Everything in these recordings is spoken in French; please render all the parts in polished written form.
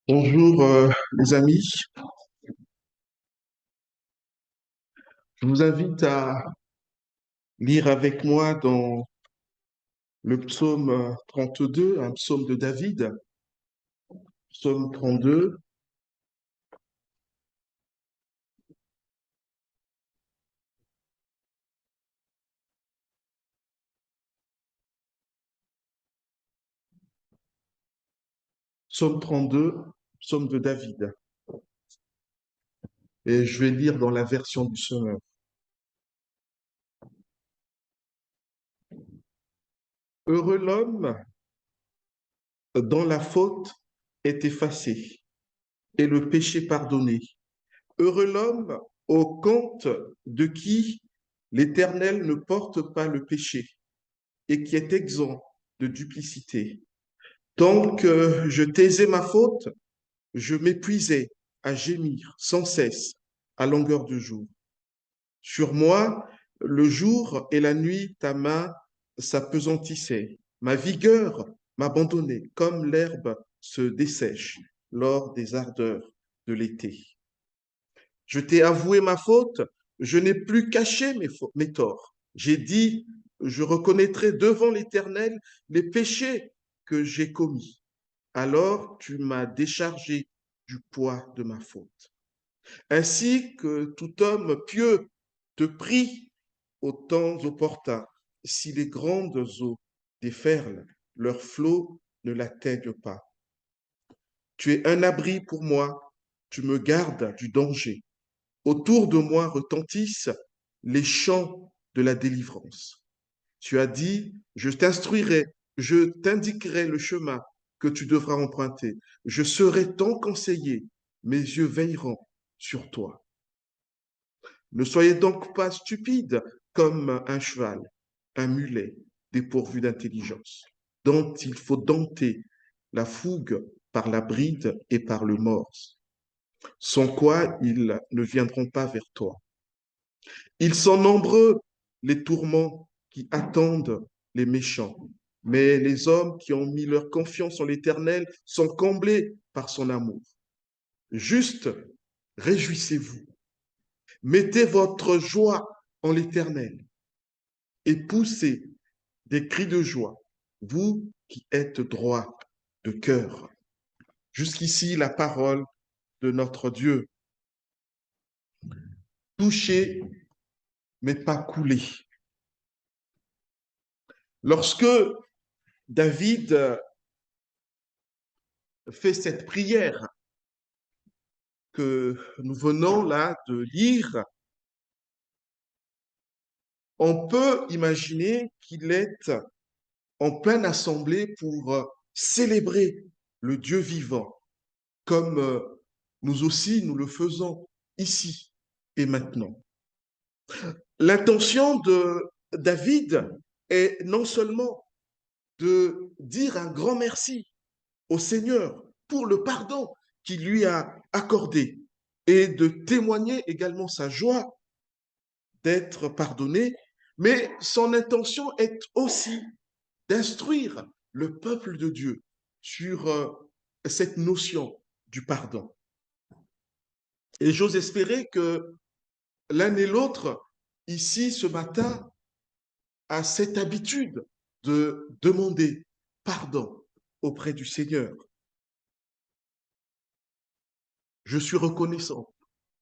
Bonjour les amis, je vous invite à lire avec moi dans le psaume 32, un psaume de David, psaume 32, psaume 32, psaume de David. Et je vais lire dans la version du Semeur. Heureux l'homme dont la faute est effacée et le péché pardonné. Heureux l'homme au compte de qui l'Éternel ne porte pas le péché et qui est exempt de duplicité. Tant que je taisais ma faute, je m'épuisais à gémir sans cesse à longueur de jour. Sur moi, le jour et la nuit, ta main s'appesantissaient. Ma vigueur m'abandonnait comme l'herbe se dessèche lors des ardeurs de l'été. Je t'ai avoué ma faute, je n'ai plus caché mes torts. J'ai dit, je reconnaîtrai devant l'Éternel les péchés que j'ai commis. Alors tu m'as déchargé du poids de ma faute. Ainsi que tout homme pieux te prie au temps opportun, si les grandes eaux déferlent, leurs flots ne l'atteignent pas. Tu es un abri pour moi, tu me gardes du danger. Autour de moi retentissent les chants de la délivrance. Tu as dit, je t'instruirai, je t'indiquerai le chemin que tu devras emprunter. Je serai ton conseiller, mes yeux veilleront sur toi. Ne soyez donc pas stupides comme un cheval, un mulet dépourvu d'intelligence, dont il faut dompter la fougue par la bride et par le morse, sans quoi ils ne viendront pas vers toi. Ils sont nombreux, les tourments qui attendent les méchants, mais les hommes qui ont mis leur confiance en l'Éternel sont comblés par son amour. Juste, réjouissez-vous, mettez votre joie en l'Éternel et poussez des cris de joie, vous qui êtes droit de cœur. Jusqu'ici, la parole de notre Dieu. Touché, mais pas coulé. Lorsque David fait cette prière que nous venons là de lire, on peut imaginer qu'il est en pleine assemblée pour célébrer le Dieu vivant, comme nous aussi nous le faisons ici et maintenant. L'intention de David est non seulement de dire un grand merci au Seigneur pour le pardon qu'il lui a accordé et de témoigner également sa joie d'être pardonné, mais son intention est aussi d'instruire le peuple de Dieu sur cette notion du pardon. Et j'ose espérer que l'un et l'autre, ici ce matin, a cette habitude de demander pardon auprès du Seigneur. Je suis reconnaissant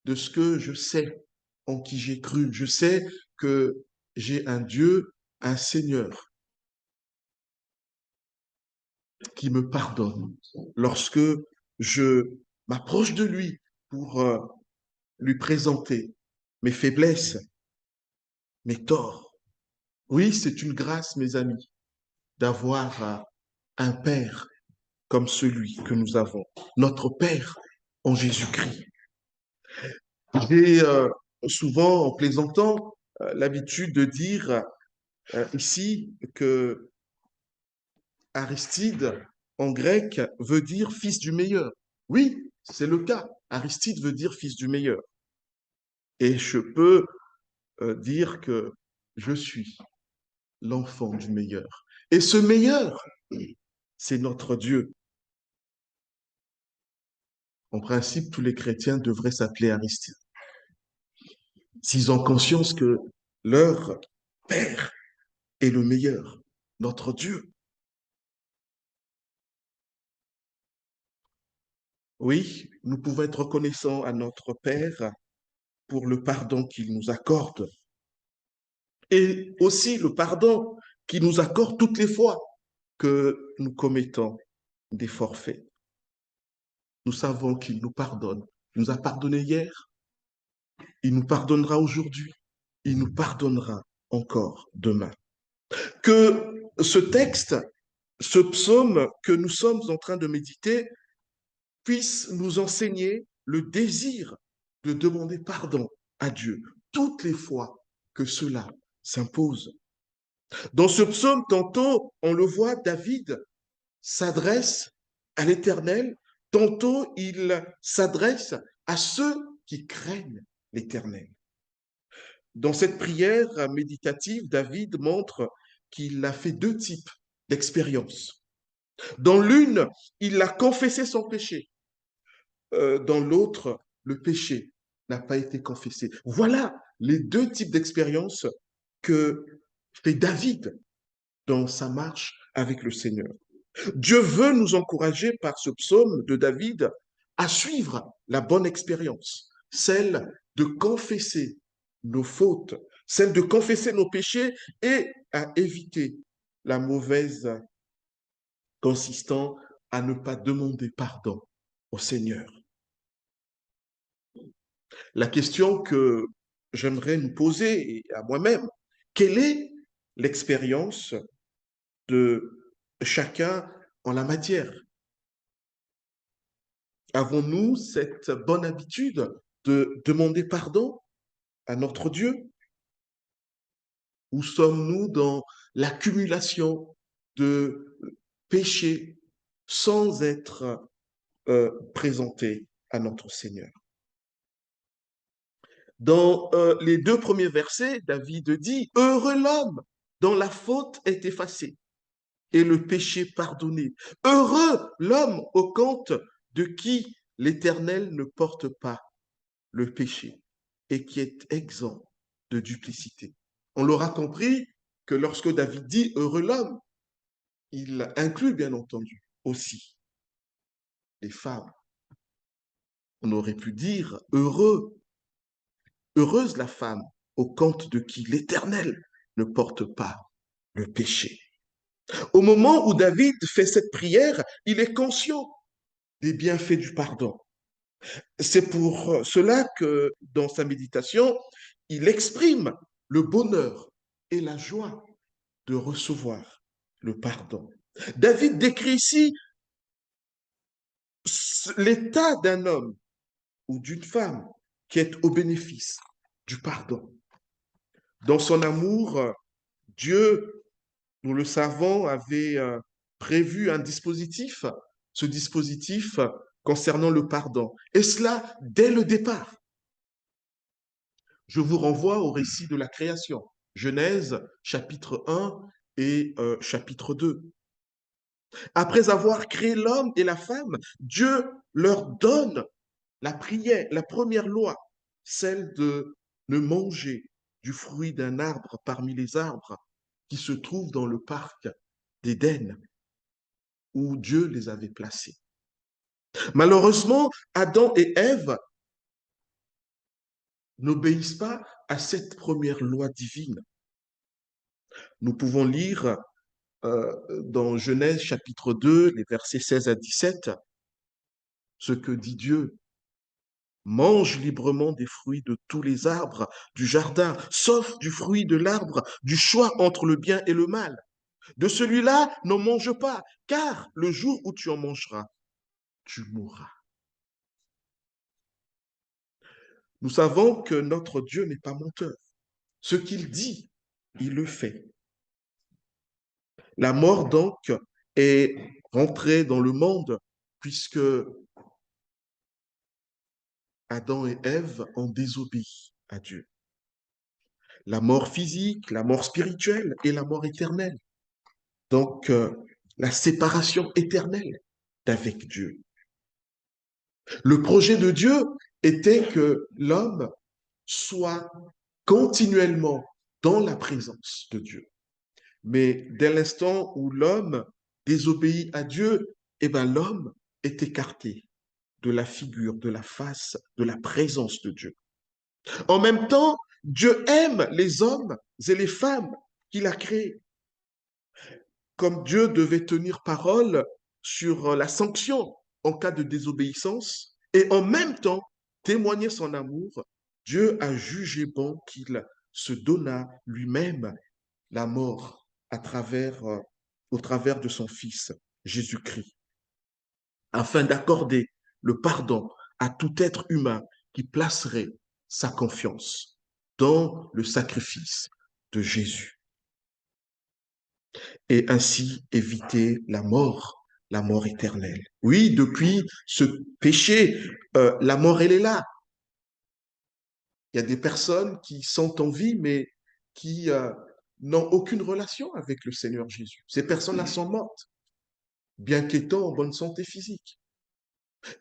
de ce que je sais en qui j'ai cru. Je sais que j'ai un Dieu, un Seigneur qui me pardonne lorsque je m'approche de lui pour lui présenter mes faiblesses, mes torts. Oui, c'est une grâce, mes amis, d'avoir un Père comme celui que nous avons, notre Père en Jésus-Christ. J'ai souvent, en plaisantant, l'habitude de dire ici que Aristide, en grec, veut dire fils du meilleur. Oui, c'est le cas. Aristide veut dire fils du meilleur. Et je peux dire que je suis l'enfant du meilleur. Et ce meilleur, c'est notre Dieu. En principe, tous les chrétiens devraient s'appeler Aristide, s'ils ont conscience que leur Père est le meilleur, notre Dieu. Oui, nous pouvons être reconnaissants à notre Père pour le pardon qu'il nous accorde et aussi le pardon qu'il nous accorde toutes les fois que nous commettons des forfaits. Nous savons qu'il nous pardonne. Il nous a pardonné hier, il nous pardonnera aujourd'hui, il nous pardonnera encore demain. Que ce texte, ce psaume que nous sommes en train de méditer, puisse nous enseigner le désir de demander pardon à Dieu toutes les fois que cela s'impose. Dans ce psaume, tantôt, on le voit, David s'adresse à l'Éternel, tantôt il s'adresse à ceux qui craignent l'Éternel. Dans cette prière méditative, David montre qu'il a fait deux types d'expériences. Dans l'une, il a confessé son péché. Dans l'autre, le péché n'a pas été confessé. Voilà les deux types d'expériences que fait David dans sa marche avec le Seigneur. Dieu veut nous encourager par ce psaume de David à suivre la bonne expérience, celle de confesser nos fautes, celle de confesser nos péchés et à éviter la mauvaise consistant à ne pas demander pardon au Seigneur. La question que j'aimerais nous poser à moi-même, quelle est l'expérience de chacun en la matière? Avons-nous cette bonne habitude de demander pardon à notre Dieu? Ou sommes-nous dans l'accumulation de péchés sans être présentés à notre Seigneur? Dans les deux premiers versets, David dit, heureux l'homme dont la faute est effacée et le péché pardonné. Heureux l'homme au compte de qui l'Éternel ne porte pas le péché et qui est exempt de duplicité. On l'aura compris que lorsque David dit heureux l'homme, il inclut bien entendu aussi les femmes. On aurait pu dire heureuse la femme au compte de qui l'Éternel ne porte pas le péché. Au moment où David fait cette prière, il est conscient des bienfaits du pardon. C'est pour cela que dans sa méditation, il exprime le bonheur et la joie de recevoir le pardon. David décrit ici l'état d'un homme ou d'une femme qui est au bénéfice du pardon. Dans son amour, Dieu, nous le savons, avait prévu un dispositif, ce dispositif concernant le pardon. Et cela dès le départ. Je vous renvoie au récit de la création, Genèse chapitre 1 et chapitre 2. Après avoir créé l'homme et la femme, Dieu leur donne la prière, la première loi, celle de ne manger du fruit d'un arbre parmi les arbres qui se trouvent dans le parc d'Éden, où Dieu les avait placés. Malheureusement, Adam et Ève n'obéissent pas à cette première loi divine. Nous pouvons lire dans Genèse chapitre 2, les versets 16 à 17, ce que dit Dieu. Mange librement des fruits de tous les arbres du jardin, sauf du fruit de l'arbre du choix entre le bien et le mal. De celui-là, n'en mange pas, car le jour où tu en mangeras, tu mourras. Nous savons que notre Dieu n'est pas menteur. Ce qu'il dit, il le fait. La mort, donc, est rentrée dans le monde puisque Adam et Ève ont désobéi à Dieu. La mort physique, la mort spirituelle et la mort éternelle. Donc, la séparation éternelle d'avec Dieu. Le projet de Dieu était que l'homme soit continuellement dans la présence de Dieu. Mais dès l'instant où l'homme désobéit à Dieu, eh ben, l'homme est écarté de la figure, de la face, de la présence de Dieu. En même temps, Dieu aime les hommes et les femmes qu'il a créés. Comme Dieu devait tenir parole sur la sanction en cas de désobéissance et en même temps témoigner son amour, Dieu a jugé bon qu'il se donna lui-même la mort au travers de son Fils, Jésus-Christ, afin d'accorder le pardon à tout être humain qui placerait sa confiance dans le sacrifice de Jésus et ainsi éviter la mort éternelle. Oui, depuis ce péché, la mort, elle est là. Il y a des personnes qui sont en vie, mais qui n'ont aucune relation avec le Seigneur Jésus. Ces personnes-là sont mortes, bien qu'étant en bonne santé physique.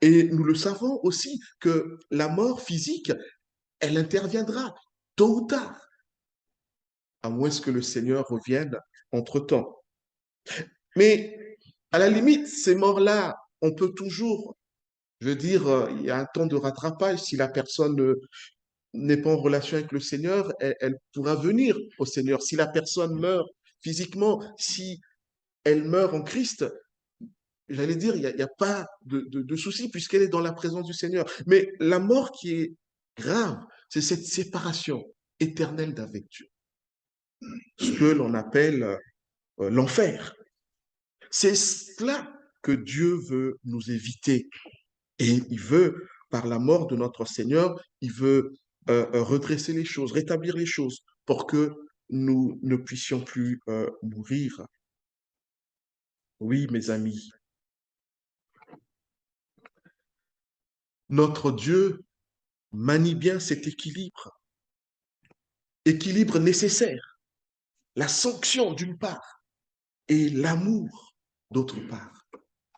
Et nous le savons aussi que la mort physique, elle interviendra tôt ou tard, à moins que le Seigneur revienne entre-temps. Mais à la limite, ces morts-là, on peut toujours, je veux dire, il y a un temps de rattrapage. Si la personne n'est pas en relation avec le Seigneur, elle pourra venir au Seigneur. Si la personne meurt physiquement, si elle meurt en Christ, j'allais dire, il y a pas de souci puisqu'elle est dans la présence du Seigneur. Mais la mort qui est grave, c'est cette séparation éternelle d'avec Dieu, ce que l'on appelle l'enfer. C'est cela que Dieu veut nous éviter. Et il veut, par la mort de notre Seigneur, il veut redresser les choses, rétablir les choses pour que nous ne puissions plus mourir. Oui, mes amis, notre Dieu manie bien cet équilibre, équilibre nécessaire, la sanction d'une part et l'amour d'autre part.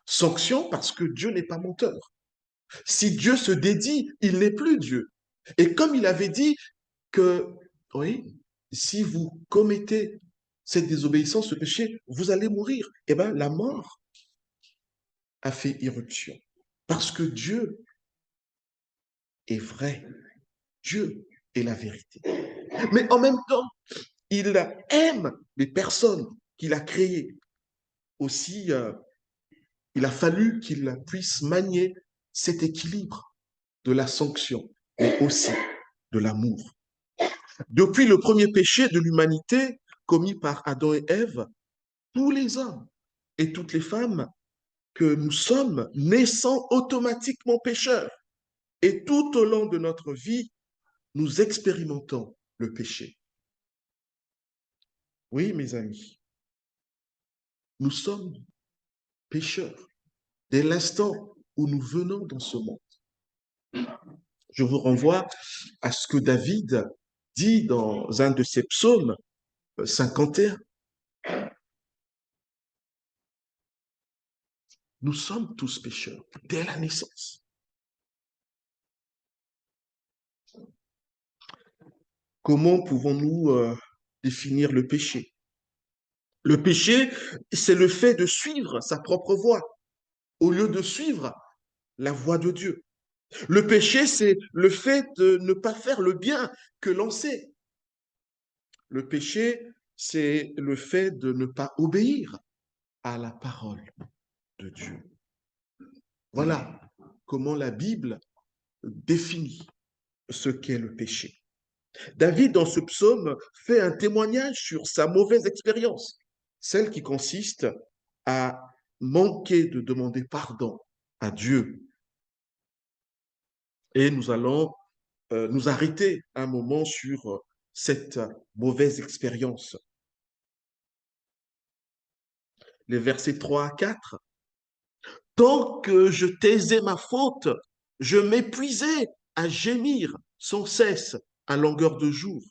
Sanction parce que Dieu n'est pas menteur. Si Dieu se dédie, il n'est plus Dieu. Et comme il avait dit que, oui, si vous commettez cette désobéissance, ce péché, vous allez mourir. Eh bien, la mort a fait irruption. Parce que Dieu est vrai. Dieu est la vérité. Mais en même temps, il aime les personnes qu'il a créées. Aussi, il a fallu qu'il puisse manier cet équilibre de la sanction, mais aussi de l'amour. Depuis le premier péché de l'humanité commis par Adam et Ève, tous les hommes et toutes les femmes que nous sommes naissant automatiquement pécheurs. Et tout au long de notre vie, nous expérimentons le péché. Oui, mes amis, nous sommes pécheurs dès l'instant où nous venons dans ce monde. Je vous renvoie à ce que David dit dans un de ses psaumes 51. Nous sommes tous pécheurs dès la naissance. Comment pouvons-nous définir le péché? Le péché, c'est le fait de suivre sa propre voie au lieu de suivre la voie de Dieu. Le péché, c'est le fait de ne pas faire le bien que l'on sait. Le péché, c'est le fait de ne pas obéir à la parole de Dieu. Voilà comment la Bible définit ce qu'est le péché. David, dans ce psaume, fait un témoignage sur sa mauvaise expérience, celle qui consiste à manquer de demander pardon à Dieu. Et nous allons nous arrêter un moment sur cette mauvaise expérience. Les versets 3 à 4. Tant que je taisais ma faute, je m'épuisais à gémir sans cesse à longueur de jour.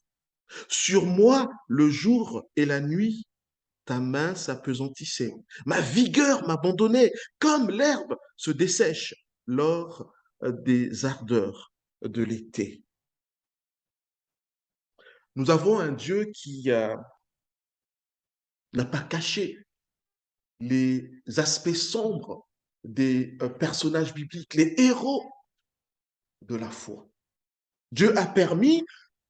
Sur moi, le jour et la nuit, ta main s'appesantissait. Ma vigueur m'abandonnait, comme l'herbe se dessèche lors des ardeurs de l'été. Nous avons un Dieu qui n'a pas caché les aspects sombres des personnages bibliques, les héros de la foi. Dieu a permis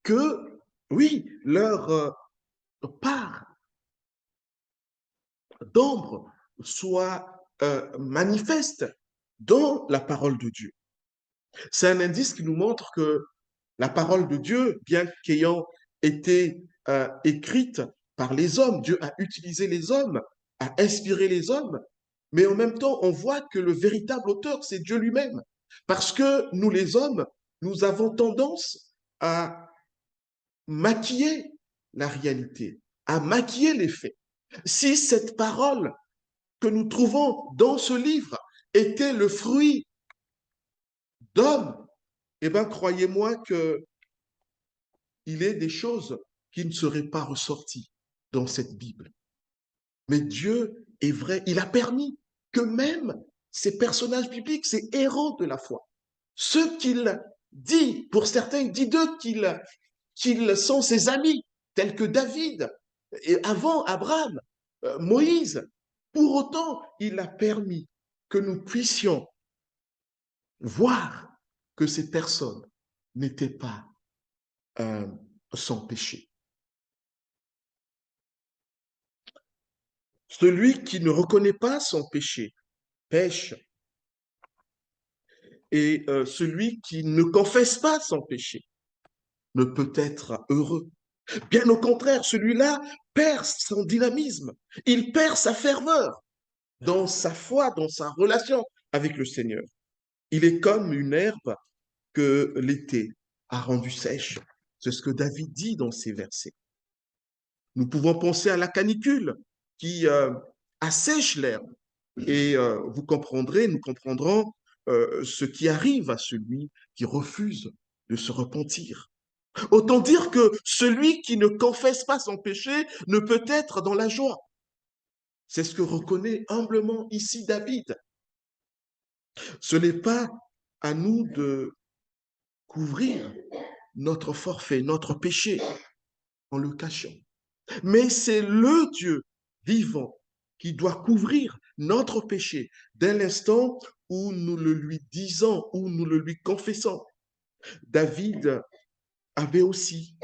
que, oui, leur part d'ombre soit manifeste dans la parole de Dieu. C'est un indice qui nous montre que la parole de Dieu, bien qu'ayant été écrite par les hommes, Dieu a utilisé les hommes, a inspiré les hommes, mais en même temps, on voit que le véritable auteur, c'est Dieu lui-même. Parce que nous, les hommes, nous avons tendance à maquiller la réalité, à maquiller les faits. Si cette parole que nous trouvons dans ce livre était le fruit d'hommes, eh bien, croyez-moi que il est des choses qui ne seraient pas ressorties dans cette Bible. Mais Dieu est vrai, il a permis que même ces personnages bibliques, ces héros de la foi, ceux qu'il dit, pour certains, il dit d'eux qu'ils sont ses amis, tels que David, et avant Abraham, Moïse. Pour autant, il a permis que nous puissions voir que ces personnes n'étaient pas euh, sans péché. Celui qui ne reconnaît pas son péché pêche, et celui qui ne confesse pas son péché ne peut être heureux. Bien au contraire, celui-là perd son dynamisme, il perd sa ferveur dans sa foi, dans sa relation avec le Seigneur. Il est comme une herbe que l'été a rendue sèche. C'est ce que David dit dans ces versets. Nous pouvons penser à la canicule qui assèche l'herbe. Et vous comprendrez, nous comprendrons ce qui arrive à celui qui refuse de se repentir. Autant dire que celui qui ne confesse pas son péché ne peut être dans la joie. C'est ce que reconnaît humblement ici David. Ce n'est pas à nous de couvrir notre forfait, notre péché en le cachant. Mais c'est le Dieu vivant qui doit couvrir notre péché dès l'instant où nous le lui disons, où nous le lui confessons. David avait aussi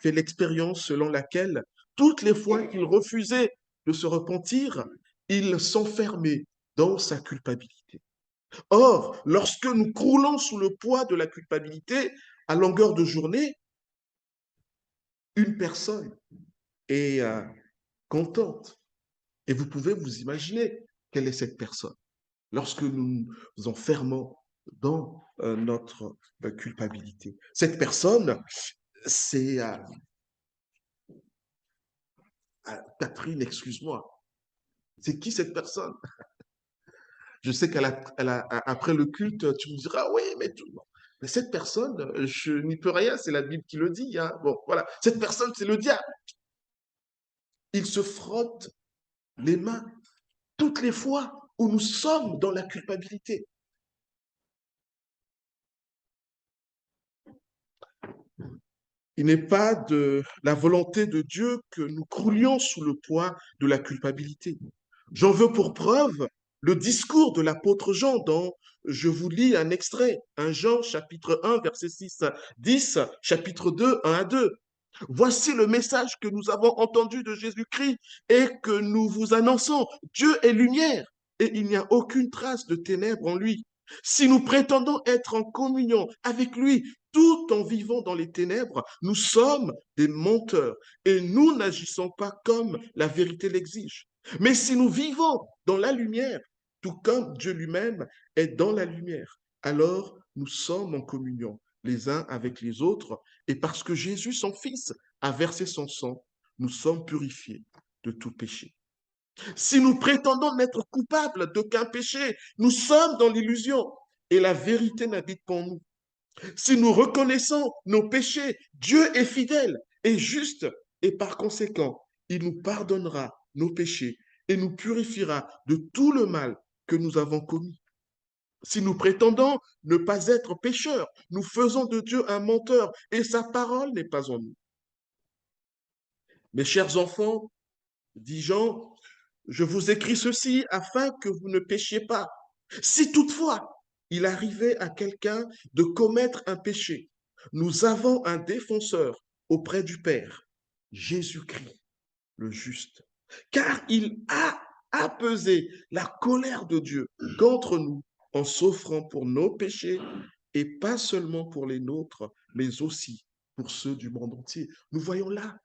fait l'expérience selon laquelle toutes les fois qu'il refusait de se repentir, il s'enfermait dans sa culpabilité. Or, lorsque nous croulons sous le poids de la culpabilité à longueur de journée, une personne est contente. Et vous pouvez vous imaginer quelle est cette personne lorsque nous nous enfermons dans notre culpabilité. Cette personne, c'est Catherine, excuse-moi. C'est qui cette personne? Je sais après le culte, tu me diras, oui, mais tout. Mais cette personne, je n'y peux rien, c'est la Bible qui le dit. Hein. Bon, voilà. Cette personne, c'est le diable. Il se frotte les mains toutes les fois où nous sommes dans la culpabilité. Il n'est pas de la volonté de Dieu que nous croulions sous le poids de la culpabilité. J'en veux pour preuve le discours de l'apôtre Jean dont je vous lis un extrait, 1 Jean chapitre 1 verset 6 à 10, chapitre 2, 1 à 2. Voici le message que nous avons entendu de Jésus-Christ et que nous vous annonçons. Dieu est lumière et il n'y a aucune trace de ténèbres en lui. Si nous prétendons être en communion avec lui tout en vivant dans les ténèbres, nous sommes des menteurs et nous n'agissons pas comme la vérité l'exige. Mais si nous vivons dans la lumière, tout comme Dieu lui-même est dans la lumière, alors nous sommes en communion les uns avec les autres, et parce que Jésus, son Fils, a versé son sang, nous sommes purifiés de tout péché. Si nous prétendons n'être coupables d'aucun péché, nous sommes dans l'illusion et la vérité n'habite pas en nous. Si nous reconnaissons nos péchés, Dieu est fidèle et juste et par conséquent, il nous pardonnera nos péchés et nous purifiera de tout le mal que nous avons commis. Si nous prétendons ne pas être pécheurs, nous faisons de Dieu un menteur et sa parole n'est pas en nous. Mes chers enfants, dit Jean, je vous écris ceci afin que vous ne péchiez pas. Si toutefois il arrivait à quelqu'un de commettre un péché, nous avons un défenseur auprès du Père, Jésus-Christ, le juste. Car il a apaisé la colère de Dieu contre nous en s'offrant pour nos péchés et pas seulement pour les nôtres, mais aussi pour ceux du monde entier. Nous voyons là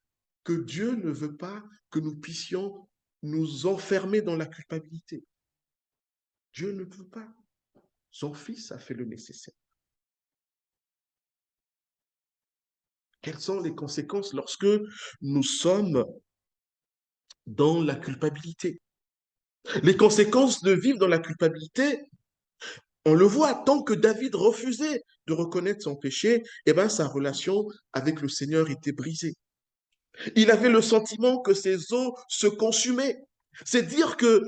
que Dieu ne veut pas que nous puissions nous enfermer dans la culpabilité. Dieu ne veut pas. Son Fils a fait le nécessaire. Quelles sont les conséquences lorsque nous sommes dans la culpabilité? Les conséquences de vivre dans la culpabilité, on le voit, tant que David refusait de reconnaître son péché, eh ben, sa relation avec le Seigneur était brisée. Il avait le sentiment que ses os se consumaient. C'est dire que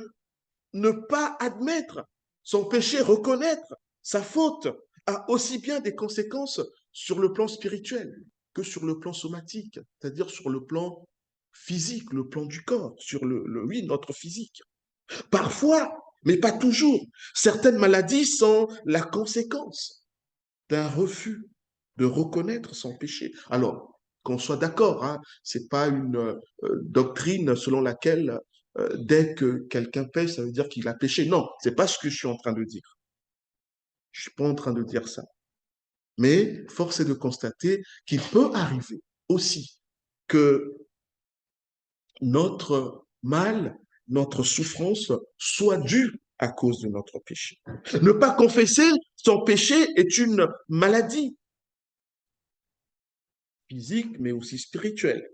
ne pas admettre son péché, reconnaître sa faute, a aussi bien des conséquences sur le plan spirituel que sur le plan somatique, c'est-à-dire sur le plan physique, le plan du corps, sur oui, notre physique. Parfois, mais pas toujours, certaines maladies sont la conséquence d'un refus de reconnaître son péché. Alors, qu'on soit d'accord, hein, c'est pas une doctrine selon laquelle dès que quelqu'un pêche, ça veut dire qu'il a péché. Non, c'est pas ce que je suis en train de dire. Je suis pas en train de dire ça. Mais force est de constater qu'il peut arriver aussi que notre mal, notre souffrance soit due à cause de notre péché. Ne pas confesser son péché est une maladie physique, mais aussi spirituelle.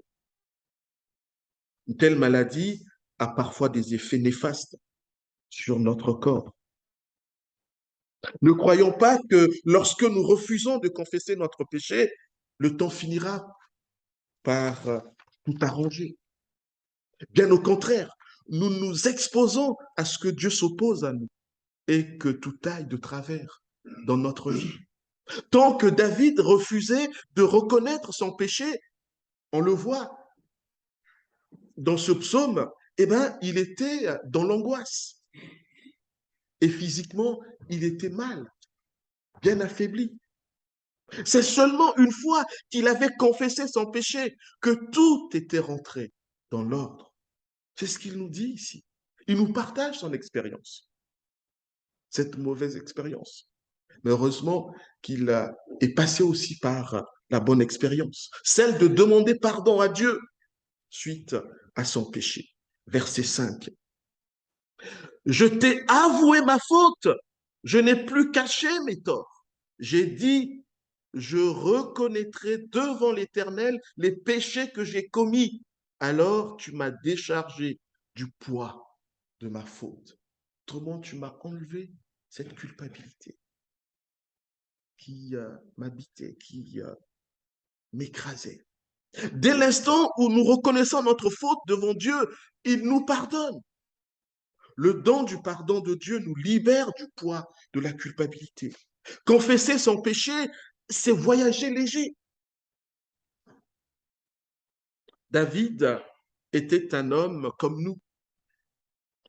Une telle maladie a parfois des effets néfastes sur notre corps. Ne croyons pas que lorsque nous refusons de confesser notre péché, le temps finira par tout arranger. Bien au contraire, nous nous exposons à ce que Dieu s'oppose à nous et que tout aille de travers dans notre vie. Tant que David refusait de reconnaître son péché, on le voit dans ce psaume, eh ben, il était dans l'angoisse. Et physiquement, il était mal, bien affaibli. C'est seulement une fois qu'il avait confessé son péché que tout était rentré dans l'ordre. C'est ce qu'il nous dit ici. Il nous partage son expérience, cette mauvaise expérience. Mais heureusement qu'il est passé aussi par la bonne expérience, celle de demander pardon à Dieu suite à son péché. Verset 5. Je t'ai avoué ma faute, je n'ai plus caché mes torts. J'ai dit, je reconnaîtrai devant l'Éternel les péchés que j'ai commis. Alors tu m'as déchargé du poids de ma faute. Autrement, tu m'as enlevé cette culpabilité qui m'habitait, qui m'écrasait. Dès l'instant où nous reconnaissons notre faute devant Dieu, il nous pardonne. Le don du pardon de Dieu nous libère du poids de la culpabilité. Confesser son péché, c'est voyager léger. David était un homme comme nous.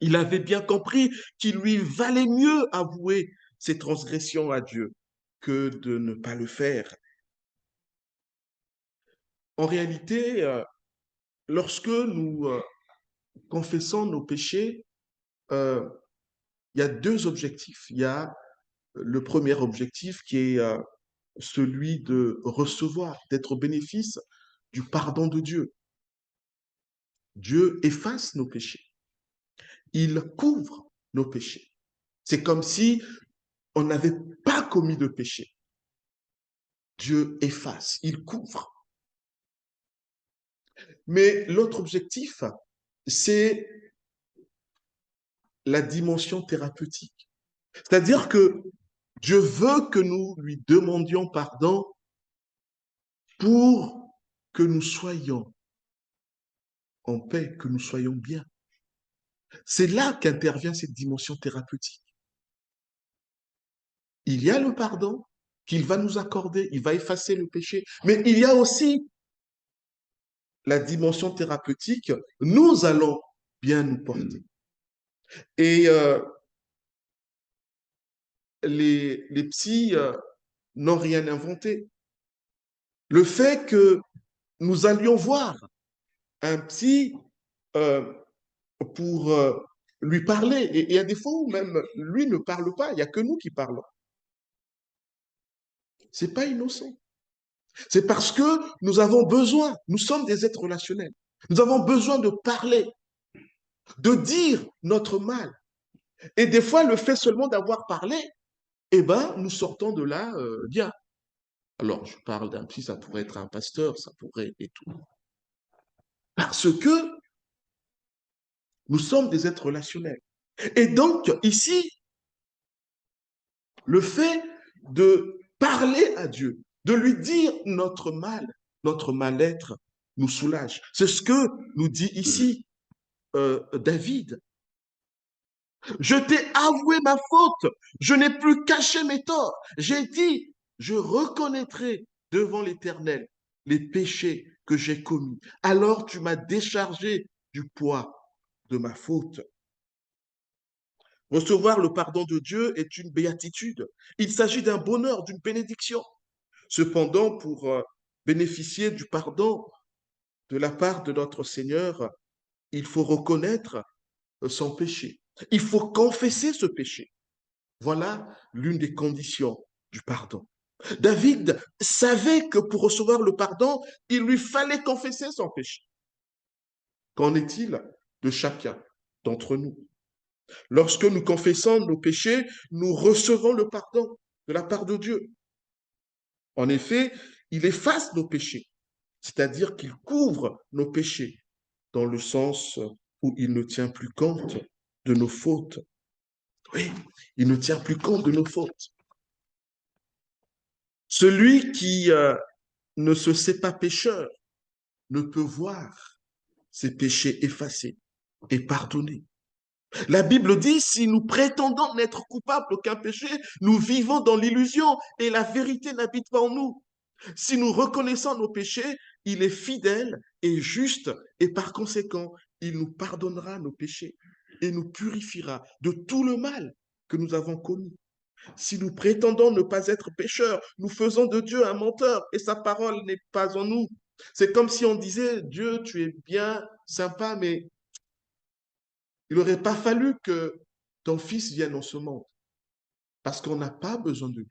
Il avait bien compris qu'il lui valait mieux avouer ses transgressions à Dieu que de ne pas le faire. En réalité, lorsque nous confessons nos péchés, euh, il y a deux objectifs. Il y a le premier objectif qui est celui de recevoir, d'être au bénéfice du pardon de Dieu. Dieu efface nos péchés. Il couvre nos péchés. C'est comme si on n'avait pas commis de péché. Dieu efface, il couvre. Mais l'autre objectif, c'est la dimension thérapeutique. C'est-à-dire que Dieu veut que nous lui demandions pardon pour que nous soyons en paix, que nous soyons bien. C'est là qu'intervient cette dimension thérapeutique. il y a le pardon qu'il va nous accorder, il va effacer le péché, mais il y a aussi la dimension thérapeutique, nous allons bien nous porter. Et les psys n'ont rien inventé. Le fait que nous allions voir un psy euh, pour lui parler, et il y a des fois où même lui ne parle pas, il n'y a que nous qui parlons. C'est pas innocent. C'est parce que nous avons besoin, nous sommes des êtres relationnels. Nous avons besoin de parler, de dire notre mal. Et des fois, le fait seulement d'avoir parlé, eh ben, nous sortons de là bien. Alors, je parle d'un psy, ça pourrait être un pasteur, ça pourrait et tout. Parce que nous sommes des êtres relationnels. Et donc, ici, le fait de parler à Dieu, de lui dire notre mal, notre mal-être, nous soulage. C'est ce que nous dit ici David. Je t'ai avoué ma faute, je n'ai plus caché mes torts. J'ai dit, je reconnaîtrai devant l'Éternel les péchés que j'ai commis. Alors tu m'as déchargé du poids de ma faute. Recevoir le pardon de Dieu est une béatitude. Il s'agit d'un bonheur, d'une bénédiction. Cependant, pour bénéficier du pardon de la part de notre Seigneur, il faut reconnaître son péché. Il faut confesser ce péché. Voilà l'une des conditions du pardon. David savait que pour recevoir le pardon, il lui fallait confesser son péché. Qu'en est-il de chacun d'entre nous? Lorsque nous confessons nos péchés, nous recevons le pardon de la part de Dieu. En effet, il efface nos péchés, c'est-à-dire qu'il couvre nos péchés dans le sens où il ne tient plus compte de nos fautes. Oui, il ne tient plus compte de nos fautes. Celui qui ne se sait pas pécheur ne peut voir ses péchés effacés et pardonnés. La Bible dit, si nous prétendons n'être coupables d'aucun péché, nous vivons dans l'illusion et la vérité n'habite pas en nous. Si nous reconnaissons nos péchés, il est fidèle et juste et par conséquent, il nous pardonnera nos péchés et nous purifiera de tout le mal que nous avons commis. Si nous prétendons ne pas être pécheurs, nous faisons de Dieu un menteur et sa parole n'est pas en nous. C'est comme si on disait, Dieu, tu es bien sympa, mais il n'aurait pas fallu que ton fils vienne en ce monde parce qu'on n'a pas besoin de lui.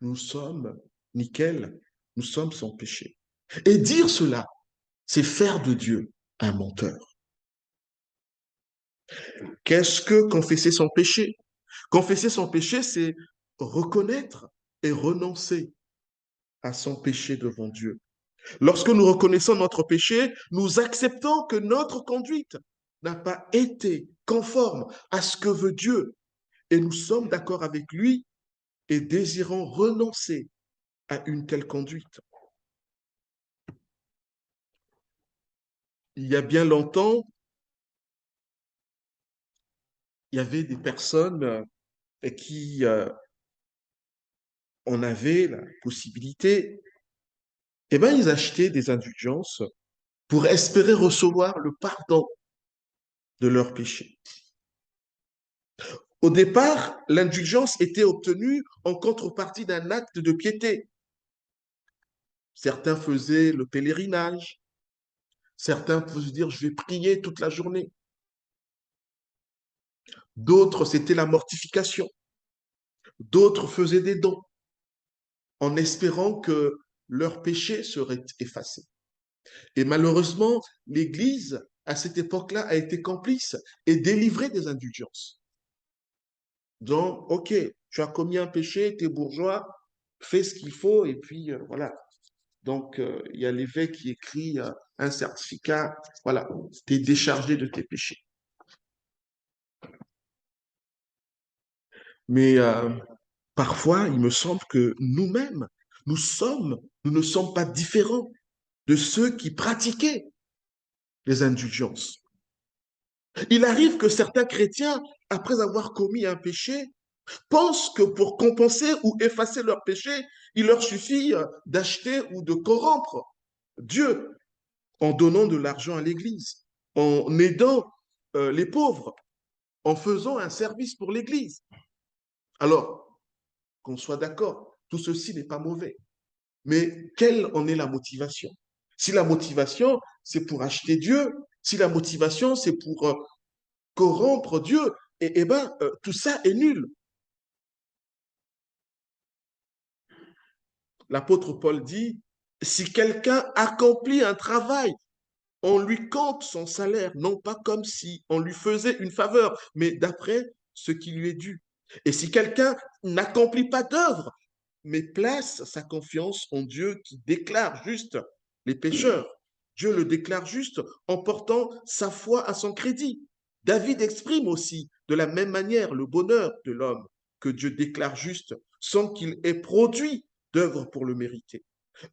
Nous sommes nickel, nous sommes sans péché. Et dire cela, c'est faire de Dieu un menteur. Qu'est-ce que confesser son péché? Confesser son péché, c'est reconnaître et renoncer à son péché devant Dieu. Lorsque nous reconnaissons notre péché, nous acceptons que notre conduite n'a pas été conforme à ce que veut Dieu et nous sommes d'accord avec lui et désirons renoncer à une telle conduite. Il y a bien longtemps, il y avait des personnes qui en avaient la possibilité, eh bien, ils achetaient des indulgences pour espérer recevoir le pardon de leurs péchés. Au départ, l'indulgence était obtenue en contrepartie d'un acte de piété. Certains faisaient le pèlerinage, certains pouvaient se dire je vais prier toute la journée. D'autres, c'était la mortification. D'autres faisaient des dons en espérant que leurs péchés seraient effacés. Et malheureusement, l'Église, à cette époque-là, a été complice et délivrée des indulgences. Donc, OK, tu as commis un péché, tu es bourgeois, fais ce qu'il faut et puis voilà. Donc, il y a l'évêque qui écrit un certificat, voilà, tu es déchargé de tes péchés. Mais parfois, il me semble que nous-mêmes, nous ne sommes pas différents de ceux qui pratiquaient les indulgences. Il arrive que certains chrétiens, après avoir commis un péché, pensent que pour compenser ou effacer leurs péchés, il leur suffit d'acheter ou de corrompre Dieu en donnant de l'argent à l'Église, en aidant les pauvres, en faisant un service pour l'Église. Alors, qu'on soit d'accord, tout ceci n'est pas mauvais. Mais quelle en est la motivation? Si la motivation, c'est pour acheter Dieu, si la motivation, c'est pour corrompre Dieu, tout ça est nul. L'apôtre Paul dit, si quelqu'un accomplit un travail, on lui compte son salaire, non pas comme si on lui faisait une faveur, mais d'après ce qui lui est dû. Et si quelqu'un n'accomplit pas d'œuvre, mais place sa confiance en Dieu qui déclare juste les pécheurs, Dieu le déclare juste en portant sa foi à son crédit. David exprime aussi de la même manière le bonheur de l'homme que Dieu déclare juste sans qu'il ait produit d'œuvre pour le mériter.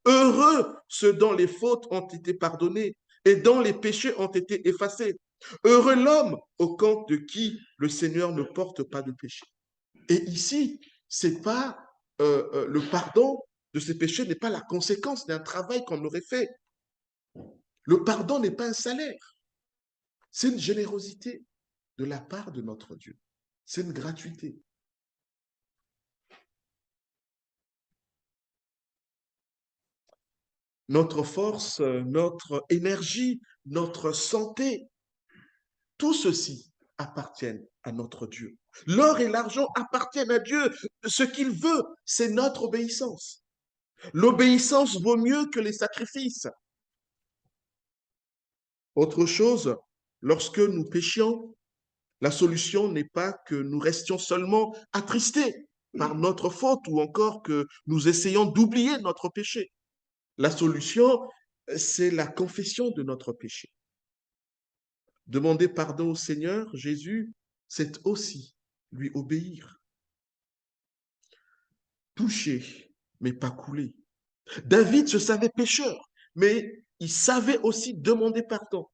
Heureux ceux dont les fautes ont été pardonnées et dont les péchés ont été effacés. Heureux l'homme au compte de qui le Seigneur ne porte pas de péché. Et ici, c'est pas le pardon de ces péchés n'est pas la conséquence d'un travail qu'on aurait fait. Le pardon n'est pas un salaire. C'est une générosité de la part de notre Dieu. C'est une gratuité. Notre force, notre énergie, notre santé, tout ceci appartiennent à notre Dieu. L'or et l'argent appartiennent à Dieu. Ce qu'il veut, c'est notre obéissance. L'obéissance vaut mieux que les sacrifices. Autre chose, lorsque nous péchions, la solution n'est pas que nous restions seulement attristés par notre faute ou encore que nous essayons d'oublier notre péché. La solution, c'est la confession de notre péché. Demander pardon au Seigneur Jésus, c'est aussi lui obéir. Toucher, mais pas couler. David se savait pécheur, mais il savait aussi demander pardon.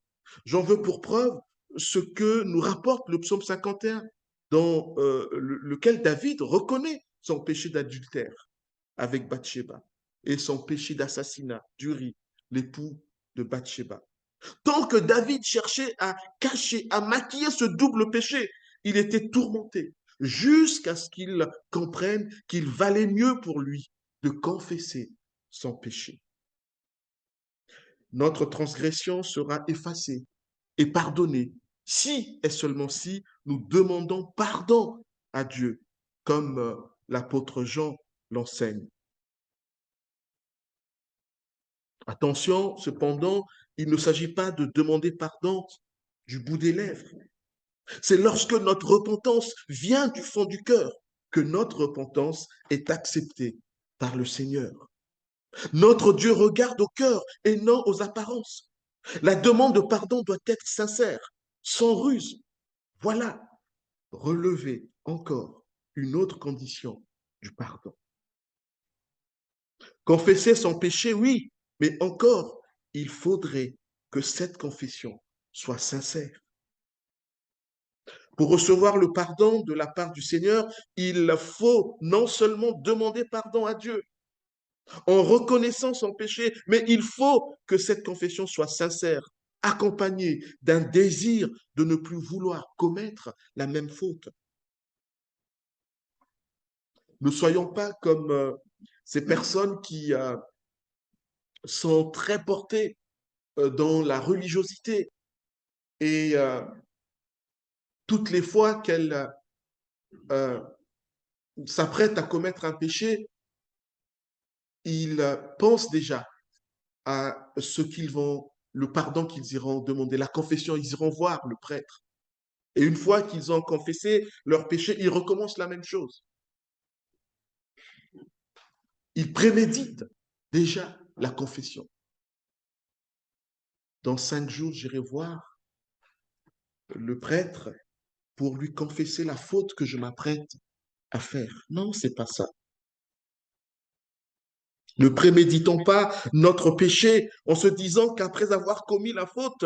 J'en veux pour preuve ce que nous rapporte le psaume 51, dans lequel David reconnaît son péché d'adultère avec Bathsheba et son péché d'assassinat d'Uri, l'époux de Bathsheba. Tant que David cherchait à cacher, à maquiller ce double péché, il était tourmenté jusqu'à ce qu'il comprenne qu'il valait mieux pour lui de confesser son péché. Notre transgression sera effacée et pardonnée si et seulement si nous demandons pardon à Dieu, comme l'apôtre Jean l'enseigne. Attention, cependant, il ne s'agit pas de demander pardon du bout des lèvres. C'est lorsque notre repentance vient du fond du cœur que notre repentance est acceptée par le Seigneur. Notre Dieu regarde au cœur et non aux apparences. La demande de pardon doit être sincère, sans ruse. Voilà, relever encore une autre condition du pardon. Confesser son péché, oui, mais encore, il faudrait que cette confession soit sincère. Pour recevoir le pardon de la part du Seigneur, il faut non seulement demander pardon à Dieu en reconnaissant son péché, mais il faut que cette confession soit sincère, accompagnée d'un désir de ne plus vouloir commettre la même faute. Ne soyons pas comme ces personnes qui sont très portées dans la religiosité et toutes les fois qu'elles euh, s'apprêtent à commettre un péché, ils pensent déjà à ce qu'ils vont, le pardon qu'ils iront demander, la confession, ils iront voir le prêtre. Et une fois qu'ils ont confessé leur péché, ils recommencent la même chose. Ils préméditent déjà la confession. Dans 5 jours, j'irai voir le prêtre pour lui confesser la faute que je m'apprête à faire. Non, c'est pas ça. Ne préméditons pas notre péché en se disant qu'après avoir commis la faute,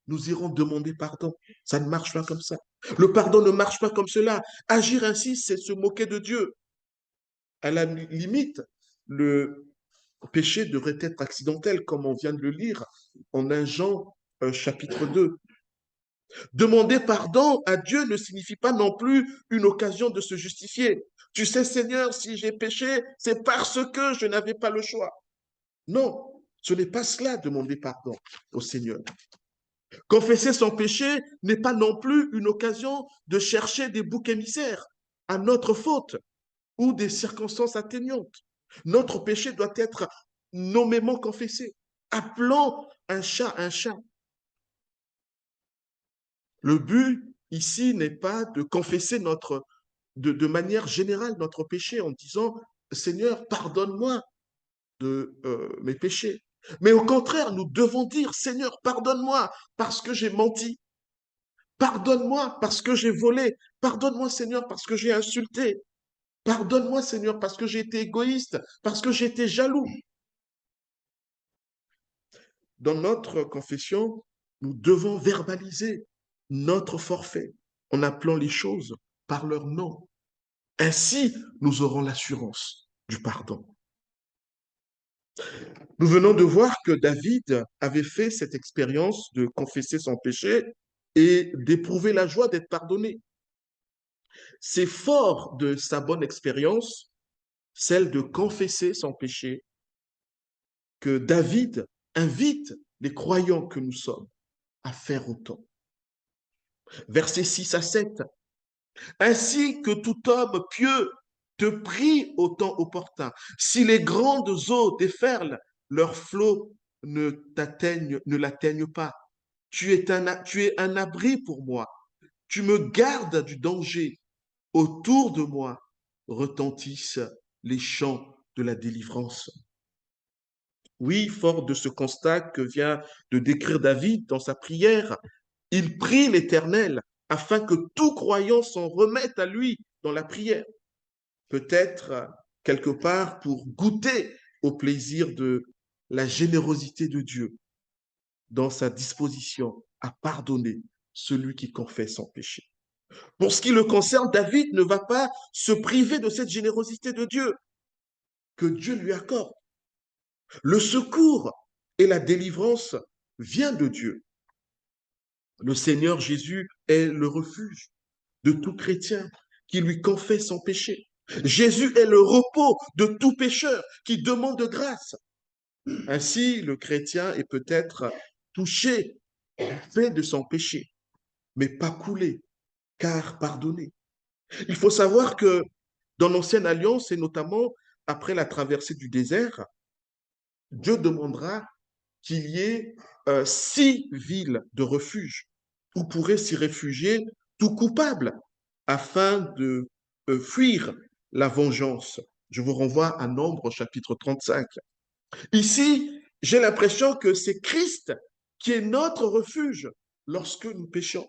nous irons demander pardon. Ça ne marche pas comme ça. Le pardon ne marche pas comme cela. Agir ainsi, c'est se moquer de Dieu. À la limite, le péché devrait être accidentel, comme on vient de le lire en 1 Jean chapitre 2. Demander pardon à Dieu ne signifie pas non plus une occasion de se justifier. Tu sais, Seigneur, si j'ai péché, c'est parce que je n'avais pas le choix. Non, ce n'est pas cela, demander pardon au Seigneur. Confesser son péché n'est pas non plus une occasion de chercher des boucs émissaires à notre faute ou des circonstances atténuantes. Notre péché doit être nommément confessé. Appelons un chat un chat. Le but ici n'est pas de confesser de manière générale notre péché en disant Seigneur, pardonne-moi de mes péchés. Mais au contraire, nous devons dire Seigneur, pardonne-moi parce que j'ai menti. Pardonne-moi parce que j'ai volé. Pardonne-moi, Seigneur, parce que j'ai insulté. Pardonne-moi, Seigneur, parce que j'ai été égoïste, parce que j'ai été jaloux. Dans notre confession, nous devons verbaliser notre forfait en appelant les choses par leur nom. Ainsi, nous aurons l'assurance du pardon. Nous venons de voir que David avait fait cette expérience de confesser son péché et d'éprouver la joie d'être pardonné. C'est fort de sa bonne expérience, celle de confesser son péché, que David invite les croyants que nous sommes à faire autant. Versets 6 à 7. Ainsi que tout homme pieux te prie au temps opportun. Si les grandes eaux déferlent, leurs flots ne l'atteignent pas. Tu es un abri pour moi. Tu me gardes du danger. Autour de moi retentissent les chants de la délivrance. Oui, fort de ce constat que vient de décrire David dans sa prière, il prie l'Éternel afin que tout croyant s'en remette à lui dans la prière. Peut-être quelque part pour goûter au plaisir de la générosité de Dieu dans sa disposition à pardonner celui qui confesse son péché. Pour ce qui le concerne, David ne va pas se priver de cette générosité de Dieu que Dieu lui accorde. Le secours et la délivrance viennent de Dieu. Le Seigneur Jésus est le refuge de tout chrétien qui lui confesse son péché. Jésus est le repos de tout pécheur qui demande grâce. Ainsi, le chrétien est peut-être touché du fait de son péché, mais pas coulé, car pardonné. Il faut savoir que dans l'Ancienne Alliance, et notamment après la traversée du désert, Dieu demandera qu'il y ait 6 villes de refuge où pourrait s'y réfugier tout coupable afin de fuir la vengeance. Je vous renvoie à Nombre chapitre 35. Ici, j'ai l'impression que c'est Christ qui est notre refuge lorsque nous péchons.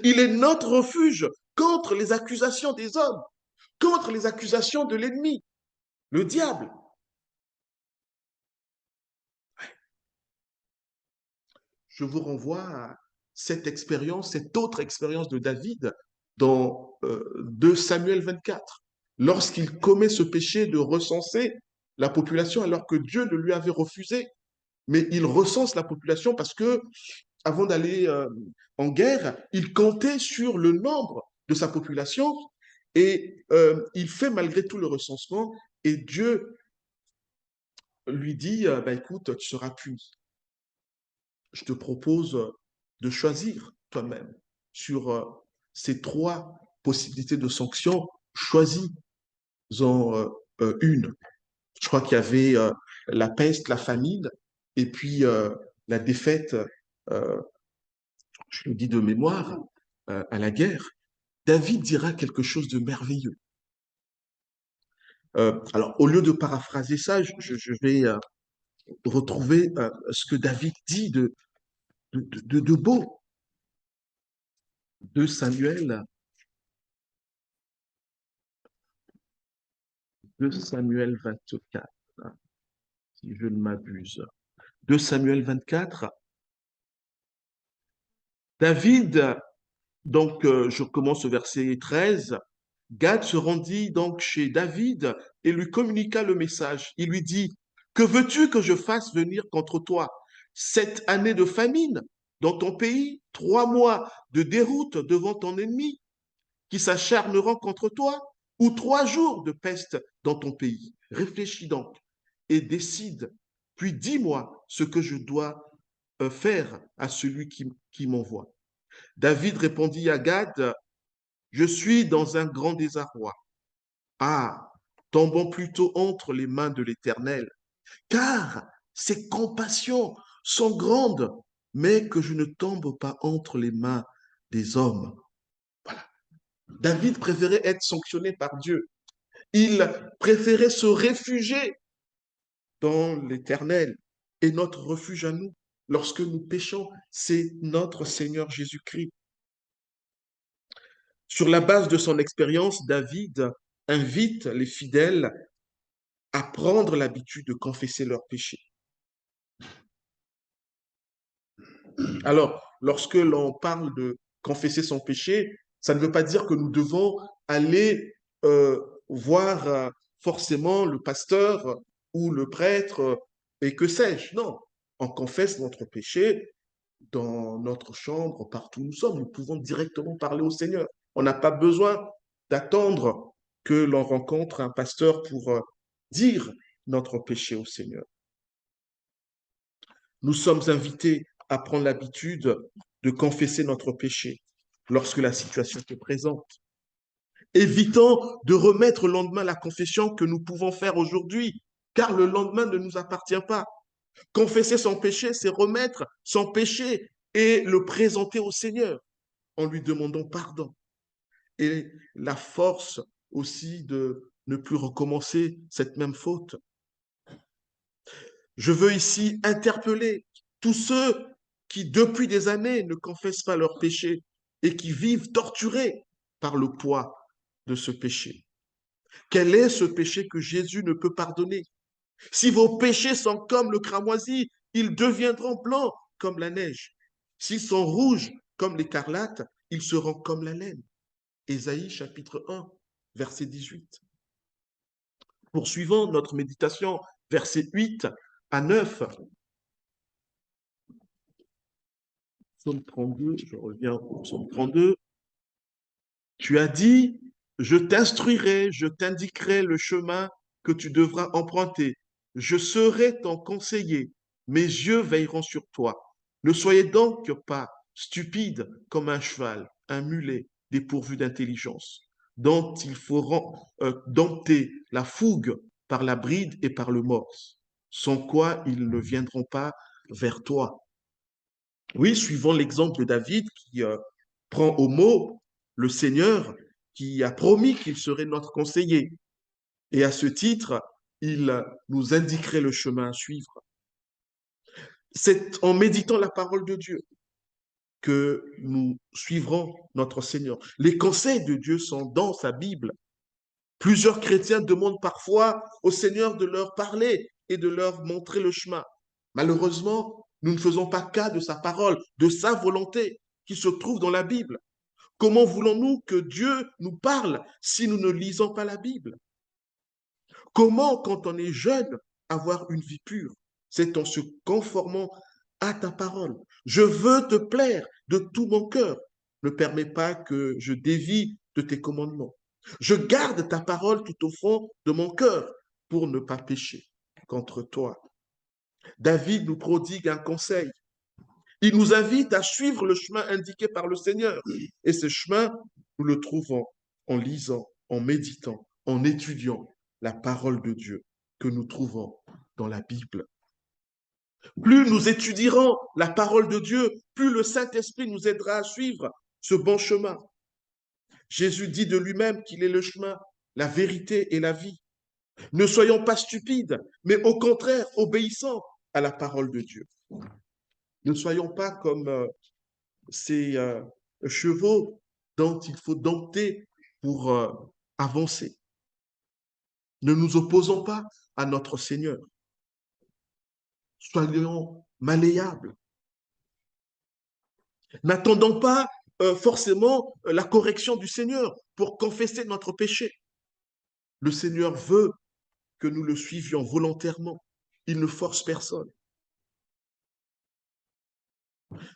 Il est notre refuge contre les accusations des hommes, contre les accusations de l'ennemi, le diable. Je vous renvoie à cette expérience, cette autre expérience de David dans 2 Samuel 24, lorsqu'il commet ce péché de recenser la population alors que Dieu le lui avait refusé. Mais il recense la population parce que, avant d'aller en guerre, il comptait sur le nombre de sa population et il fait malgré tout le recensement et Dieu lui dit, bah, écoute, tu seras puni. Je te propose de choisir toi-même sur ces 3 possibilités de sanctions. Choisis-en une. Je crois qu'il y avait la peste, la famine, et puis la défaite, euh, je le dis de mémoire, à la guerre. David dira quelque chose de merveilleux. Alors, au lieu de paraphraser ça, je vais retrouver ce que David dit de beau. 2 Samuel, 2 Samuel 24, hein, si je ne m'abuse. 2 Samuel 24, David, donc je commence au verset 13. Gad se rendit donc chez David et lui communiqua le message. Il lui dit, que veux-tu que je fasse venir contre toi? 7 années de famine dans ton pays, 3 mois de déroute devant ton ennemi qui s'acharneront contre toi, ou 3 jours de peste dans ton pays. Réfléchis donc et décide, puis dis-moi ce que je dois faire à celui qui m'envoie. David répondit à Gad, je suis dans un grand désarroi. Ah, tombons plutôt entre les mains de l'Éternel, car ses compassions sont grandes, mais que je ne tombe pas entre les mains des hommes. Voilà. David préférait être sanctionné par Dieu. Il préférait se réfugier dans l'Éternel. Et notre refuge à nous, lorsque nous péchons, c'est notre Seigneur Jésus-Christ. Sur la base de son expérience, David invite les fidèles à prendre l'habitude de confesser leurs péchés. Alors, lorsque l'on parle de confesser son péché, ça ne veut pas dire que nous devons aller euh, voir forcément le pasteur ou le prêtre et que sais-je. Non, on confesse notre péché dans notre chambre, partout où nous sommes. Nous pouvons directement parler au Seigneur. On n'a pas besoin d'attendre que l'on rencontre un pasteur pour dire notre péché au Seigneur. Nous sommes invités à prendre l'habitude de confesser notre péché lorsque la situation se présente. Évitons de remettre au lendemain la confession que nous pouvons faire aujourd'hui, car le lendemain ne nous appartient pas. Confesser son péché, c'est remettre son péché et le présenter au Seigneur en lui demandant pardon. Et la force aussi de ne plus recommencer cette même faute. Je veux ici interpeller tous ceux qui, depuis des années, ne confessent pas leurs péchés et qui vivent torturés par le poids de ce péché. Quel est ce péché que Jésus ne peut pardonner? Si vos péchés sont comme le cramoisi, ils deviendront blancs comme la neige. S'ils sont rouges comme l'écarlate, ils seront comme la laine. Ésaïe chapitre 1, verset 18. Poursuivons notre méditation, versets 8 à 9. Psaume 32, je reviens au psaume 32. Tu as dit, je t'instruirai, je t'indiquerai le chemin que tu devras emprunter. Je serai ton conseiller. Mes yeux veilleront sur toi. Ne soyez donc pas stupide comme un cheval, un mulet dépourvu d'intelligence, dont il faut dompter la fougue par la bride et par le morse, sans quoi ils ne viendront pas vers toi. Oui, suivant l'exemple de David qui prend au mot le Seigneur qui a promis qu'il serait notre conseiller. Et à ce titre, il nous indiquerait le chemin à suivre. C'est en méditant la parole de Dieu que nous suivrons notre Seigneur. Les conseils de Dieu sont dans sa Bible. Plusieurs chrétiens demandent parfois au Seigneur de leur parler et de leur montrer le chemin. Malheureusement, nous ne faisons pas cas de sa parole, de sa volonté qui se trouve dans la Bible. Comment voulons-nous que Dieu nous parle si nous ne lisons pas la Bible? Comment, quand on est jeune, avoir une vie pure? C'est en se conformant à ta parole. Je veux te plaire de tout mon cœur. Ne permets pas que je dévie de tes commandements. Je garde ta parole tout au fond de mon cœur pour ne pas pécher contre toi. David nous prodigue un conseil. Il nous invite à suivre le chemin indiqué par le Seigneur. Et ce chemin, nous le trouvons en lisant, en méditant, en étudiant la parole de Dieu que nous trouvons dans la Bible. Plus nous étudierons la parole de Dieu, plus le Saint-Esprit nous aidera à suivre ce bon chemin. Jésus dit de lui-même qu'il est le chemin, la vérité et la vie. Ne soyons pas stupides, mais au contraire obéissants à la parole de Dieu. Ne soyons pas comme ces chevaux dont il faut dompter pour avancer. Ne nous opposons pas à notre Seigneur. Soyons malléables. N'attendons pas forcément la correction du Seigneur pour confesser notre péché. Le Seigneur veut que nous le suivions volontairement. Il ne force personne.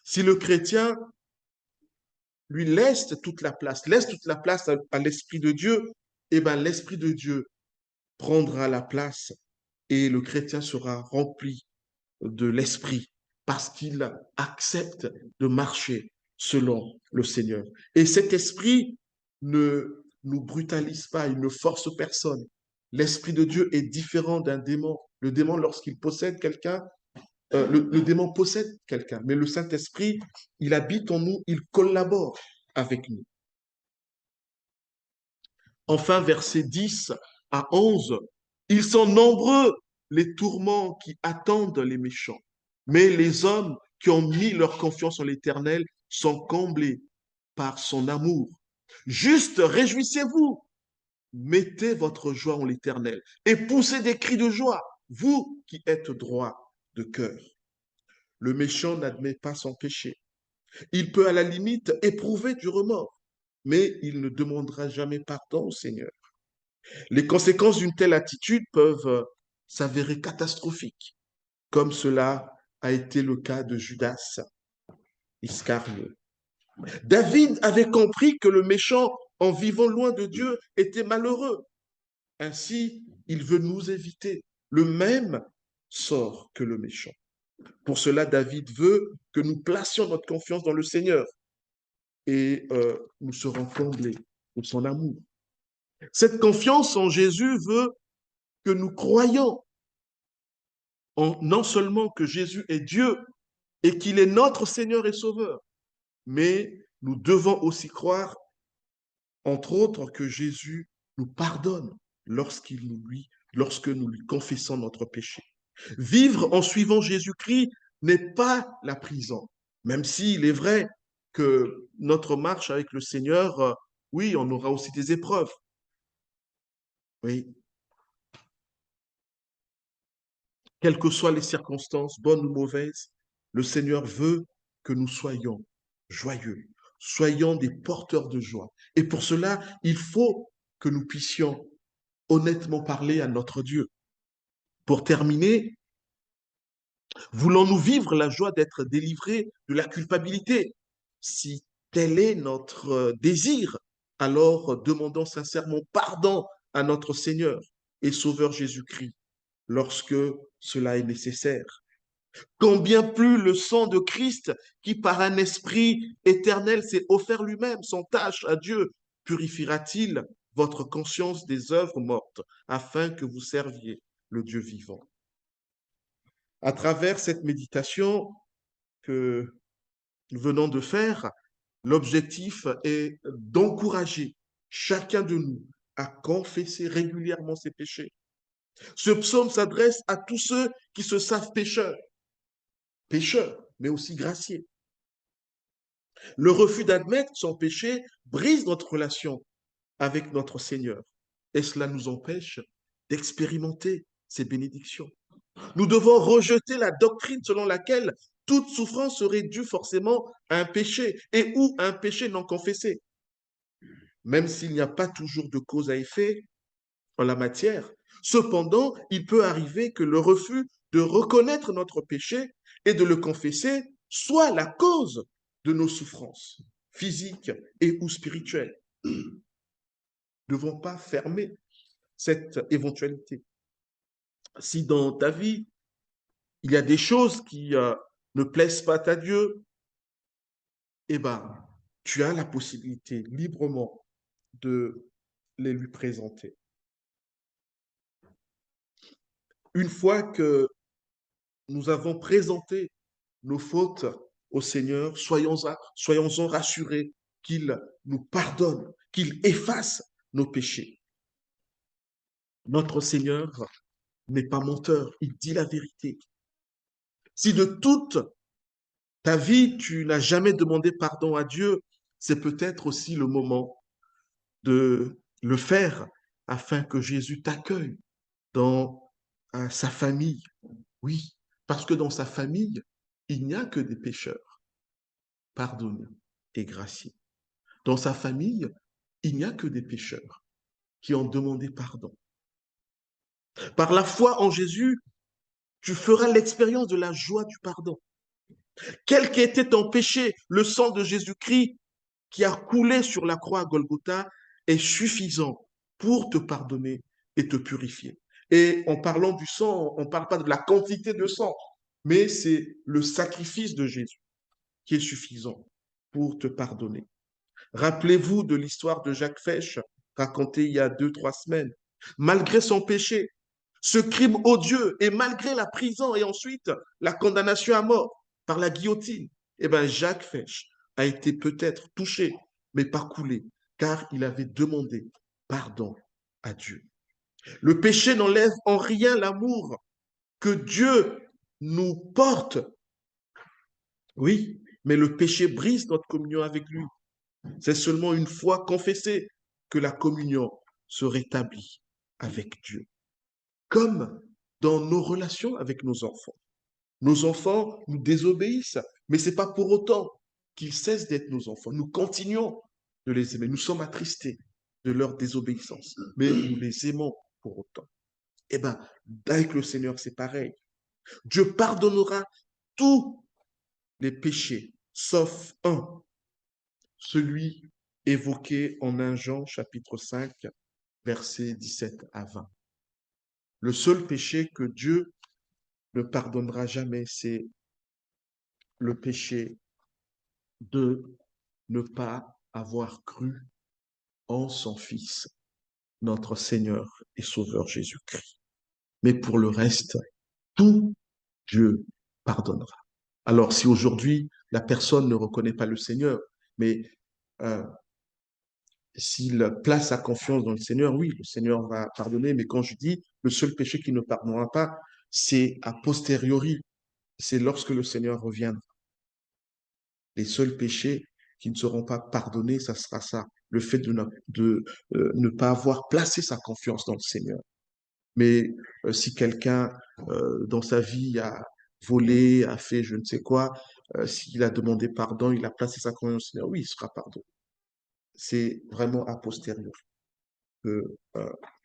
Si le chrétien lui laisse toute la place à l'Esprit de Dieu, eh bien l'Esprit de Dieu prendra la place et le chrétien sera rempli de l'Esprit parce qu'il accepte de marcher selon le Seigneur. Et cet Esprit ne nous brutalise pas, il ne force personne. L'Esprit de Dieu est différent d'un démon. Le démon, lorsqu'il possède quelqu'un, le démon possède quelqu'un, mais le Saint-Esprit, il habite en nous, il collabore avec nous. Enfin, versets 10 à 11, ils sont nombreux les tourments qui attendent les méchants, mais les hommes qui ont mis leur confiance en l'Éternel sont comblés par son amour. Juste réjouissez-vous, mettez votre joie en l'Éternel et poussez des cris de joie, vous qui êtes droits de cœur. Le méchant n'admet pas son péché. Il peut à la limite éprouver du remords, mais il ne demandera jamais pardon au Seigneur. Les conséquences d'une telle attitude peuvent s'avérer catastrophiques, comme cela a été le cas de Judas Iscariote. David avait compris que le méchant, en vivant loin de Dieu, était malheureux. Ainsi, il veut nous éviter le même sort que le méchant. Pour cela, David veut que nous placions notre confiance dans le Seigneur et nous serons comblés de son amour. Cette confiance en Jésus veut que nous croyons non seulement que Jésus est Dieu et qu'il est notre Seigneur et Sauveur, mais nous devons aussi croire, entre autres, que Jésus nous pardonne lorsque nous lui confessons notre péché. Vivre en suivant Jésus-Christ n'est pas la prison, même s'il est vrai que notre marche avec le Seigneur, oui, on aura aussi des épreuves. Oui, quelles que soient les circonstances, bonnes ou mauvaises, le Seigneur veut que nous soyons joyeux, soyons des porteurs de joie. Et pour cela, il faut que nous puissions honnêtement parler à notre Dieu. Pour terminer, voulons-nous vivre la joie d'être délivrés de la culpabilité? Si tel est notre désir, alors demandons sincèrement pardon à notre Seigneur et Sauveur Jésus-Christ lorsque cela est nécessaire. Combien plus le sang de Christ, qui par un esprit éternel s'est offert lui-même sans tâche à Dieu, purifiera-t-il votre conscience des œuvres mortes, afin que vous serviez le Dieu vivant. À travers cette méditation que nous venons de faire, l'objectif est d'encourager chacun de nous à confesser régulièrement ses péchés. Ce psaume s'adresse à tous ceux qui se savent pécheurs, mais aussi graciés. Le refus d'admettre son péché brise notre relation avec notre Seigneur et cela nous empêche d'expérimenter ses bénédictions. Nous devons rejeter la doctrine selon laquelle toute souffrance serait due forcément à un péché et ou à un péché non confessé. Même s'il n'y a pas toujours de cause à effet en la matière, cependant, il peut arriver que le refus de reconnaître notre péché et de le confesser soit la cause de nos souffrances physiques et ou spirituelles. Nous ne devons pas fermer cette éventualité. Si dans ta vie, il y a des choses qui ne plaisent pas à Dieu, eh bien, tu as la possibilité librement de les lui présenter. Une fois que nous avons présenté nos fautes au Seigneur, soyons-en rassurés qu'il nous pardonne, qu'il efface nos péchés. Notre Seigneur n'est pas menteur, il dit la vérité. Si de toute ta vie, tu n'as jamais demandé pardon à Dieu, c'est peut-être aussi le moment de le faire afin que Jésus t'accueille dans sa famille. Oui, parce que dans sa famille, il n'y a que des pécheurs. pardonneux et gracieux. Dans sa famille, il n'y a que des pécheurs qui ont demandé pardon. Par la foi en Jésus, tu feras l'expérience de la joie du pardon. Quel qu'était ton péché, le sang de Jésus-Christ qui a coulé sur la croix à Golgotha est suffisant pour te pardonner et te purifier. Et en parlant du sang, on ne parle pas de la quantité de sang, mais c'est le sacrifice de Jésus qui est suffisant pour te pardonner. Rappelez-vous de l'histoire de Jacques Fesch, racontée il y a 2, 3 semaines. Malgré son péché, ce crime odieux, et malgré la prison et ensuite la condamnation à mort par la guillotine, eh bien, Jacques Fesch a été peut-être touché, mais pas coulé, car il avait demandé pardon à Dieu. Le péché n'enlève en rien l'amour que Dieu nous porte. Oui, mais le péché brise notre communion avec lui. C'est seulement une fois confessé que la communion se rétablit avec Dieu. Comme dans nos relations avec nos enfants. Nos enfants nous désobéissent, mais ce n'est pas pour autant qu'ils cessent d'être nos enfants. Nous continuons de les aimer. Nous sommes attristés de leur désobéissance, mais nous les aimons pour autant. Eh bien, avec le Seigneur, c'est pareil. Dieu pardonnera tous les péchés, sauf un, celui évoqué en 1 Jean chapitre 5, versets 17 à 20. Le seul péché que Dieu ne pardonnera jamais, c'est le péché de ne pas avoir cru en son Fils, notre Seigneur et Sauveur Jésus-Christ. Mais pour le reste, tout Dieu pardonnera. Alors, si aujourd'hui la personne ne reconnaît pas le Seigneur, mais euh, s'il place sa confiance dans le Seigneur, oui, le Seigneur va pardonner, mais quand je dis le seul péché qu'il ne pardonnera pas, c'est a posteriori, c'est lorsque le Seigneur reviendra. Les seuls péchés qui ne seront pas pardonnés, ça sera ça, le fait de ne pas avoir placé sa confiance dans le Seigneur. Mais si quelqu'un dans sa vie a volé, a fait je ne sais quoi, s'il a demandé pardon, il a placé sa confiance dans le Seigneur, oui, il sera pardonné. C'est vraiment a posteriori que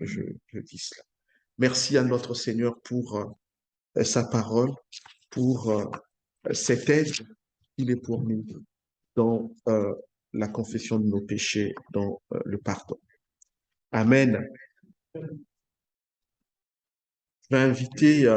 je dis cela. Merci à notre Seigneur pour sa parole, pour cette aide qu'il est pour nous dans la confession de nos péchés, dans le pardon. Amen. Je vais inviter